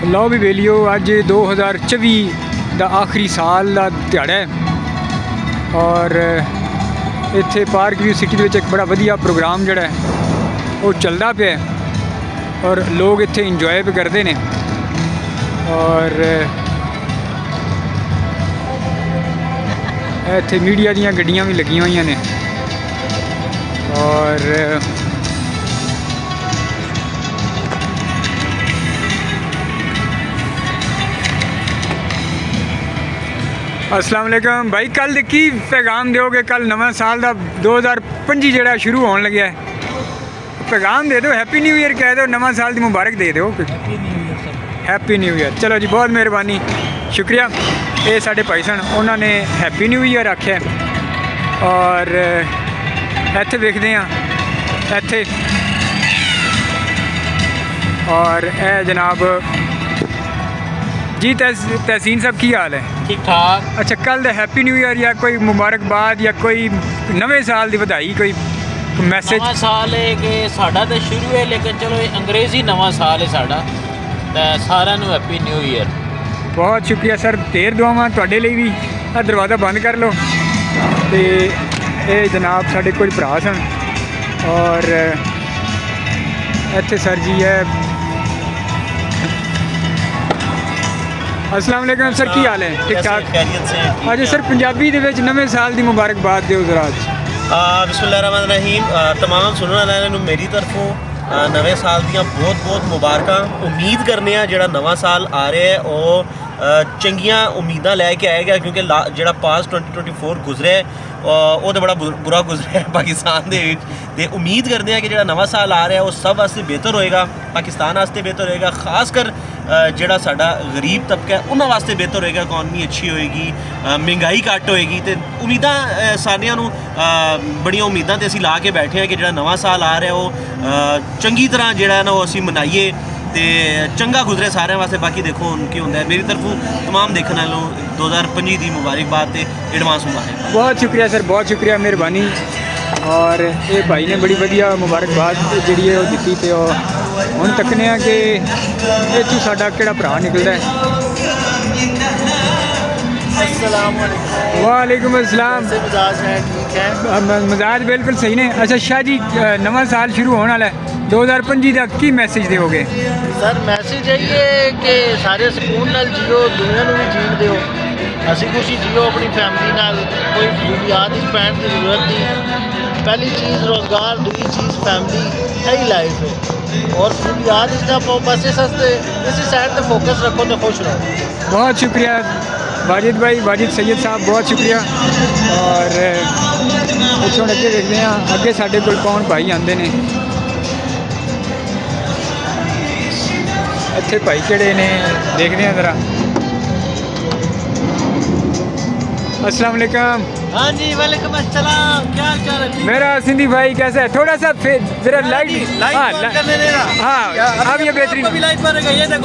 लो भी बेलियो अज 2024 का आखिरी साल का दिहाड़ा है और इत्थे पार्क व्यू सिटी एक बड़ा वधिया प्रोग्राम जोड़ा है वो चलता पे और लोग इत्थे इंजॉय भी करते हैं और इत्थे मीडिया दीयां गड्डियां भी लगी हुई ने और अस्सलाम वालेकुम भाई। कल की पैगाम दोगे? कल नवा साल का 2025 जोड़ा शुरू होने लगे है, पैगाम दे दो, हैप्पी न्यू ईयर कह दो, नवा साल की मुबारक दे दो। Happy new year. चलो जी बहुत मेहरबानी, शुक्रिया। ये साढ़े भाई सन, उन्होंने हैप्पी न्यू ईयर आख्या और इत्थे देखते हैं इत्थे और ए जनाब जी तहसीन साहब की हाल है? ठीक ठाक। अच्छा, कल दा हैप्पी न्यू ईयर या कोई मुबारकबाद या कोई नवे साल की बधाई, कोई मैसेज? नवा साल है कि साड़ा तो शुरू है, लेकिन चलो अंग्रेजी नवा साल है साड़ा, तो सारा हैप्पी न्यू ईयर। बहुत शुक्रिया सर, ढेर दुआवां तुहाडे लई भी। आ दरवाज़ा बंद कर लो। तो ये जनाब साढ़े कुछ भरा सन और इत्थे सर जी है। अस्सलाम वालेकुम सर, की हाल है? ठीक ठाक। अच्छा सर, पंजाबी दे विच नवे साल की मुबारकबाद दिओ जरा। बिस्मिल्लाहिर्रहमानिर्रहीम। तमाम सुनने वालों को मेरी तरफों नवे साल दियां बहुत बहुत मुबारक। उम्मीद करने जो नवा साल आ रहा है वो चंगियां उम्मीदां लैके आएगा, क्योंकि जो पास 2024 गुजरे वो तो बड़ा बुरा गुजरा है पाकिस्तान के। उम्मीद करते हैं कि जो नवा साल आ रहा है वो सब वास्ते बेहतर होएगा, पाकिस्तान वास्ते बेहतर होएगा, खासकर जोड़ा साडा गरीब तबका है उन्होंने वास्ते बेहतर होएगा। इकॉनमी अच्छी होएगी, महंगाई घट होएगी। तो उम्मीदां सारियां नूं बड़ियां उम्मीदां ते असीं ला के बैठे हैं कि जो नवा साल आ रहा है वो चंगी तरह जोड़ा ना वो असीं मनाइए तो चंगा गुजरे सारे वास्ते। बाकी देखो उनकी होंगे मेरी तरफों तमाम देखने वालों 2025 की मुबारकबाद ते एडवांस मुबारक। बहुत शुक्रिया सर, बहुत शुक्रिया, मेहरबानी। और ये भाई ने बड़ी वधिया मुबारकबाद जी है वो दी। तो हम तकने कि इतू साडा किहड़ा भरा निकलता है। वालेकुम अस्सलाम। मिजाज है ठीक है? मिजाज बिल्कुल सही ने। अच्छा शाह जी, नवा साल शुरू होने वाला है 2025 का की मैसेज दोगे? सर मैसेज यही है कि सारे सुकून नाल जियो, दुनिया में भी जीण दिओ, हसी खुशी जियो अपनी फैमिली नाल, कोई फजूलियात ही पैण की जरूरत नहीं। पहली चीज़ रोज़गार, दूसरी चीज़ फैमिली, यही लाइफ है। और फजूलियात इसका बस इसी साइड पर फोकस रखो तो खुश रहो। बहुत शुक्रिया वाजिद भाई, वाजिद सैयद साहब, बहुत शुक्रिया। और पिछों अगे देखते हैं अगे साढ़े कोल कौन भाई आते हैं। इत्थे भाई किहड़े ने देखते हैं जरा। अस्सलाम वालेकुम। हाँ जी वालेकुम अस्सलाम, क्या हाल चाल है? मेरा सिंधी भाई कैसा है? थोड़ा सा जरा लाइट। हाँ अब ये बेहतरीन,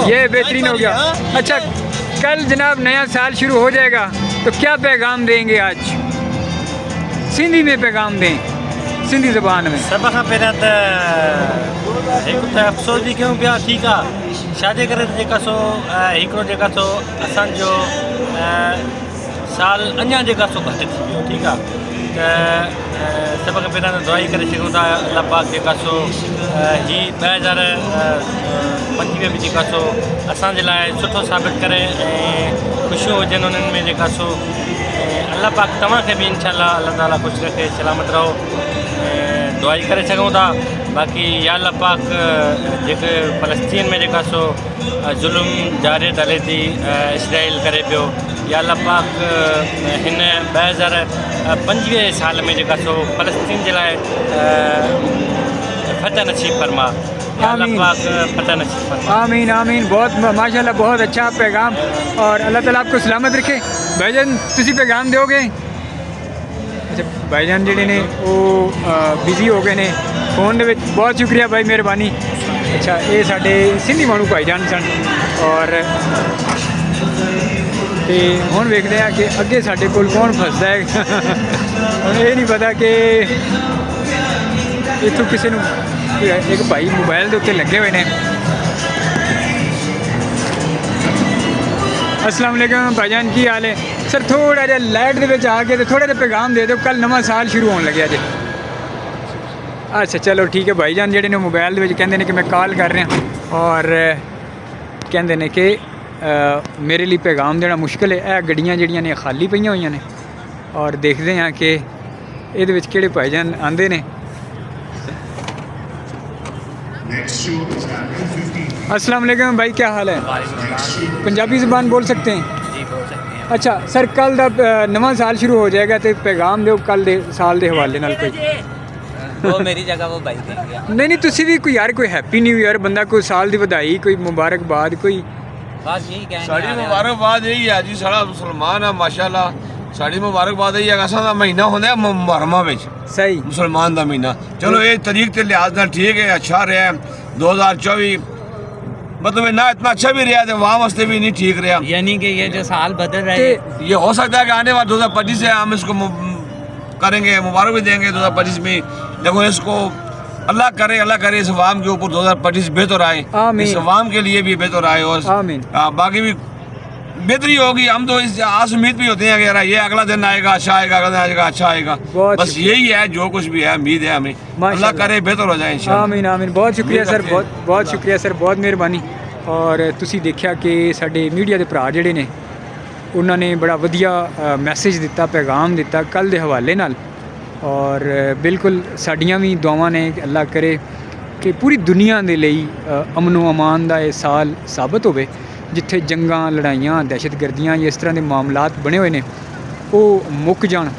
ये बेहतरीन हो गया। अच्छा कल जनाब नया साल शुरू हो जाएगा तो क्या पैगाम देंगे आज? सिंधी में पैगाम दें, सिंधी ज़बान में। सब खां पहिरियां त हिकु त अफ़सोस बि कयूं पिया, ठीकु आहे, छाजे करे जेका सो हिकिड़ो जेका सो असांजो साल अञा जेका सो घटि थी वियो, ठीकु आहे। त सभ खां पहिरियां त दुआ ई करे सघूं था अल्लाह पाक जेका सो ही 2025 में जेका सो असांजे लाइ सुठो साबित करे ऐं ख़ुशियूं हुजनि उन्हनि में जेका सो। अल्लाह पाक तव्हांखे बि इंशाअल्लाह अल्लाह ताला ख़ुशि रखे, सलामत रहो, दुआ ई करे सघूं था। बाक़ी या अल्लाह पाक जेके फ़लस्तीन में जेका सो ज़ुल्म जारी हले थी, इसराइल करे पियो, या अल्लाह पाक हिन 2025 साल में जेका सो फ़लस्तीन जे लाइ फतह नसीब फरमा। आमीन आमीन। बहुत माशाल्लाह, बहुत अच्छा पैगाम और अल्लाह ताला आपको सलामत रखे। भाईजान तुसी पैगाम दोगे? अच्छा भाईजान जिहड़े ने वो बिजी हो गए ने फोन दे विच। बहुत शुक्रिया भाई, मेहरबानी। अच्छा ये साडे सिंधी माणू भाईजान सन और तो हुण वेखदे हैं कि अगे साडे कोल कौन फसदा है। हुण ये नहीं पता कि इत्थों किसी एक भाई मोबाइल के उत्ते लगे हुए हैं। अस्सलाम वालेकुम भाईजान की हाल है सर थोड़ा जिहा लाइट दे विच आ के ते थोड़ा जिहा पैगाम दे दो कल नवां साल शुरू होने लग्या जे अच्छा चलो ठीक है भाईजान जेह्ड़े ने मोबाइल दे विच कहंदे ने कि मैं कॉल कर रहा और कहंदे ने कि मेरे लिए पैगाम देना मुश्किल है ਇਹ ਗੱਡੀਆਂ ਜਿਹੜੀਆਂ ਨੇ ਖਾਲੀ ਪਈਆਂ ਹੋਈਆਂ ਨੇ और देखते हैं कि ਇਹਦੇ ਵਿੱਚ ਕਿਹੜੇ ਭਾਈਜਾਨ ਆਂਦੇ ਨੇ अस्सलाम वालेकुम भाई क्या हाल है पंजाबी ज़बान बोल सकते हैं जी बोल सकते हैं अच्छा सर कल दा नवां साल शुरू हो जाएगा तो पैगाम दो कल दे साल के हवाले नाल कोई वो मेरी जगह वो भाई देंगे नहीं तुसी भी कोई यार कोई हैप्पी न्यू ईयर बंदा कोई साल दी बधाई कोई मुबारकबाद कोई बस यही कहेंगे ਸਾਡੀ ਮੁਬਾਰਕਬਾਦ ਇਹੀ ਹੈ ਜੀ ਸਾਡਾ ਮੁਸਲਮਾਨ ਆ ਮਾਸ਼ਾਅੱਲਾ ਸਾਡੀ ਮੁਬਾਰਕਬਾਦ ਇਹੀ ਹੈ ਅਸਾਂ ਦਾ ਮਹੀਨਾ ਹੁੰਦਾ ਮੁਹਰਮਾਂ ਵਿੱਚ सही ਮੁਸਲਮਾਨ ਦਾ ਮਹੀਨਾ ਚਲੋ ਇਹ ਤਰੀਕ ਤੇ ਲਿਹਾਜ਼ ਨਾਲ ਠੀਕ ਹੈ ਅੱਛਾ ਰਿਹਾ 2024 मतलब ना इतना अच्छा भी रहा तो वहाँ वास्ते भी नहीं ठीक रहा यानी कि ये जो साल बदल रहे ते हैं ये हो सकता है कि आने वाले 2025 से हम इसको करेंगे मुबारक भी देंगे 2025 में देखो इसको अल्लाह करे इस अवाम के ऊपर 2025 बेहतर आए आमीन। इस अवाम के लिए भी बेहतर आए और आमीन। बाकी भी बेहतरी होगी हम तो इस आस उम्मीद भी होते हैं कि यार ये अगला दिन आएगा अच्छा आएगा अगला दिन आएगा अच्छा आएगा बहुत बस यही है जो कुछ भी है उम्मीद है हमें अल्लाह करे बेहतर हो जाए इंशाल्लाह ਆਮੀਨ ਆਮੀਨ ਬਹੁਤ ਸ਼ੁਕਰੀਆ ਸਰ ਬਹੁਤ ਸ਼ੁਕਰੀਆ ਸਰ ਬਹੁਤ ਮਿਹਰਬਾਨੀ ਔਰ ਤੁਸੀਂ ਦੇਖਿਆ ਕਿ ਸਾਡੇ ਮੀਡੀਆ ਦੇ ਭਰਾ ਜਿਹੜੇ ਨੇ ਉਹਨਾਂ ਨੇ ਬੜਾ ਵਧੀਆ ਮੈਸੇਜ ਦਿੱਤਾ ਪੈਗਾਮ ਦਿੱਤਾ ਕੱਲ ਦੇ ਹਵਾਲੇ ਨਾਲ ਔਰ ਬਿਲਕੁਲ ਸਾਡੀਆਂ ਵੀ ਦੁਆਵਾਂ ਨੇ ਕਿ ਅੱਲਾਹ ਕਰੇ ਕਿ ਪੂਰੀ ਦੁਨੀਆ ਦੇ ਲਈ ਅਮਨ ਅਮਾਨ ਦਾ ਇਹ ਸਾਲ ਸਾਬਤ ਹੋਵੇ ਜਿੱਥੇ ਜੰਗਾਂ ਲੜਾਈਆਂ ਦਹਿਸ਼ਤਗਰਦੀਆਂ ਜਾਂ ਇਸ ਤਰ੍ਹਾਂ ਦੇ ਮਾਮਲਾਤ ਬਣੇ ਹੋਏ ਨੇ ਉਹ ਮੁੱਕ ਜਾਣ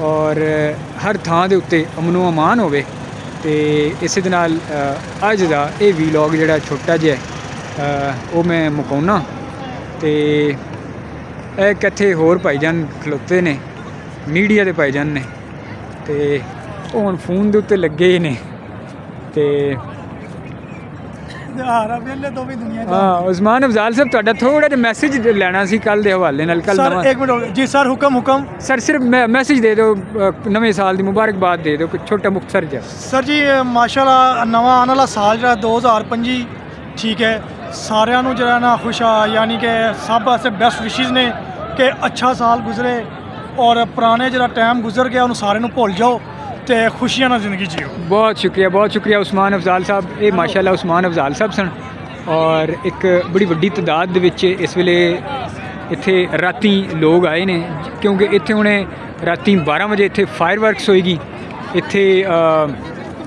ਔਰ ਹਰ ਥਾਂ ਦੇ ਉੱਤੇ ਅਮਨ ਅਮਾਨ ਹੋਵੇ ਤੇ ਇਸੇ ਦੇ ਨਾਲ ਅੱਜ ਦਾ ਇਹ ਵੀਲੌਗ ਜਿਹੜਾ ਛੋਟਾ ਜਿਹਾ ਉਹ ਮੈਂ ਮੁਕਾਉਣਾ ਤੇ ਇਹ ਕਿੱਥੇ ਹੋਰ ਭਾਈਜਾਨ ਖਲੋਤੇ ਨੇ ਮੀਡੀਆ ਦੇ ਭਾਈਜਾਨ ਨੇ ਤੇ ਉਹ ਹੁਣ ਫੋਨ ਦੇ ਉੱਤੇ ਲੱਗੇ ਹੀ ਨੇ ਤੇ ਹਾਂ ਉਸਮਾਨ ਅਫਜ਼ਾਲ ਸਾਹਿਬ ਤੁਹਾਡਾ ਥੋੜਾ ਜਿਹਾ ਮੈਸੇਜ ਲੈਣਾ ਸੀ ਕੱਲ ਦੇ ਹਵਾਲੇ ਨਾਲ ਕੱਲ सर एक मिनट जी सर हुक्म ਸਰ ਸਿਰਫ ਮੈਸੇਜ ਦੇ ਦਿਓ ਨਵੇਂ ਸਾਲ ਦੀ ਮੁਬਾਰਕਬਾਦ ਦੇ ਦਿਓ ਕੋਈ ਛੋਟਾ ਮੁਖਤਸਰ ਜਿਹਾ सर जी माशाल्लाह नवा आने वाला साल ਜਿਹੜਾ 2025 ਠੀਕ ਹੈ ਸਾਰਿਆਂ ਨੂੰ ਜਿਹੜਾ ਨਾ ਖੁਸ਼ ਆ ਯਾਨੀ ਕਿ ਸਭ ਵਾਸਤੇ ਬੈਸਟ ਵਿਸ਼ੇਸ ਨੇ ਕਿ ਅੱਛਾ ਸਾਲ ਗੁਜ਼ਰੇ ਔਰ ਪੁਰਾਣੇ ਜਿਹੜਾ ਟਾਈਮ ਗੁਜ਼ਰ ਗਿਆ ਉਹਨੂੰ ਸਾਰਿਆਂ ਨੂੰ ਭੁੱਲ ਜਾਓ ਤੇ ਖੁਸ਼ੀਆਂ ਨਾਲ ਜ਼ਿੰਦਗੀ ਜੀਓ ਬਹੁਤ ਸ਼ੁਕਰੀਆ ਉਸਮਾਨ ਅਫਜ਼ਾਲ ਸਾਹਿਬ ਇਹ ਮਾਸ਼ਾਅੱਲਾ ਉਸਮਾਨ ਅਫਜ਼ਾਲ ਸਾਹਿਬ ਸਨ ਔਰ ਇੱਕ ਬੜੀ ਵੱਡੀ ਤਾਦਾਦ ਦੇ ਵਿੱਚ ਇਸ ਵੇਲੇ ਇੱਥੇ ਰਾਤੀ ਲੋਕ ਆਏ ਨੇ ਕਿਉਂਕਿ ਇੱਥੇ ਹੁਣੇ ਰਾਤੀ 12 ਵਜੇ ਇੱਥੇ ਫਾਇਰ ਵਰਕਸ ਹੋਏਗੀ ਇੱਥੇ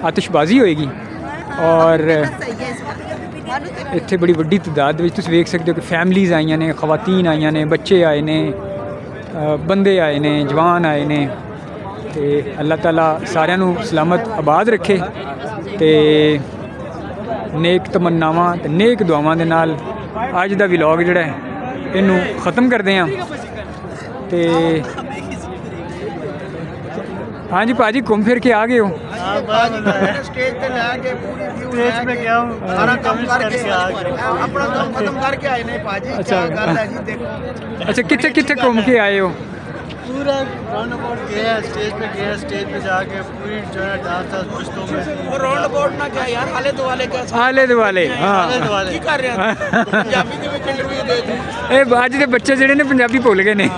ਆਤਿਸ਼ਬਾਜ਼ੀ ਹੋਏਗੀ ਔਰ ਇੱਥੇ ਬੜੀ ਵੱਡੀ ਤਾਦਾਦ ਦੇ ਵਿੱਚ ਤੁਸੀਂ ਵੇਖ ਸਕਦੇ ਹੋ ਕਿ ਫੈਮਲੀਜ਼ ਆਈਆਂ ਨੇ ਖਵਾਤੀਨ ਆਈਆਂ ਨੇ ਬੱਚੇ ਆਏ ਨੇ ਬੰਦੇ ਆਏ ਨੇ ਜਵਾਨ ਆਏ ਨੇ ਤੇ ਅੱਲਾਹ ਤਾਲਾ ਸਾਰਿਆਂ ਨੂੰ ਸਲਾਮਤ ਆਬਾਦ ਰੱਖੇ ਤੇ ਨੇਕ ਤਮੰਨਾਵਾਂ ਤੇ ਨੇਕ ਦੁਆਵਾਂ ਦੇ ਨਾਲ ਅੱਜ ਦਾ ਵਲੌਗ ਜਿਹੜਾ ਹੈ ਇਹਨੂੰ ਖਤਮ ਕਰਦੇ ਹਾਂ ਤੇ ਹਾਂਜੀ ਭਾਜੀ ਘੁੰਮ ਫਿਰ ਕੇ ਆ ਗਏ ਹੋ ਸਟੇਜ ਤੇ ਲੈ ਕੇ ਪੂਰੀ ਵਿਊ ਸਟੇਜ ਤੇ ਗਿਆ ਸਾਰਾ ਕੰਮ ਕਰਕੇ ਆ ਗਏ ਆਪਣਾ ਕੰਮ ਖਤਮ ਕਰਕੇ ਆਏ ਨੇ ਭਾਜੀ ਕੀ ਗੱਲ ਹੈ ਜੀ ਦੇਖੋ ਅੱਛਾ ਕਿੱਥੇ ਘੁੰਮ ਕੇ ਆਏ ਹੋ पूरा राउंड अबाउट गया स्टेज पे जाके पूरी जो है डांस पुश्तों में ਉਹ ਰਾਉਂਡ ਅਬਾਊਟ ਨਾ ਕਿਹਾ ਯਾਰ ਆਲੇ ਦੁਆਲੇ ਕਿਆ ਆਲੇ ਦੁਆਲੇ ਹਾਂ ਕੀ ਕਰ ਰਿਹਾ ਪੰਜਾਬੀ ਦੇ ਵਿੱਚ ਇੰਟਰਵਿਊ ਦੇ ਇਹ ਅੱਜ ਦੇ ਬੱਚੇ ਜਿਹੜੇ ਨੇ ਪੰਜਾਬੀ ਭੁੱਲ ਗਏ ਨੇ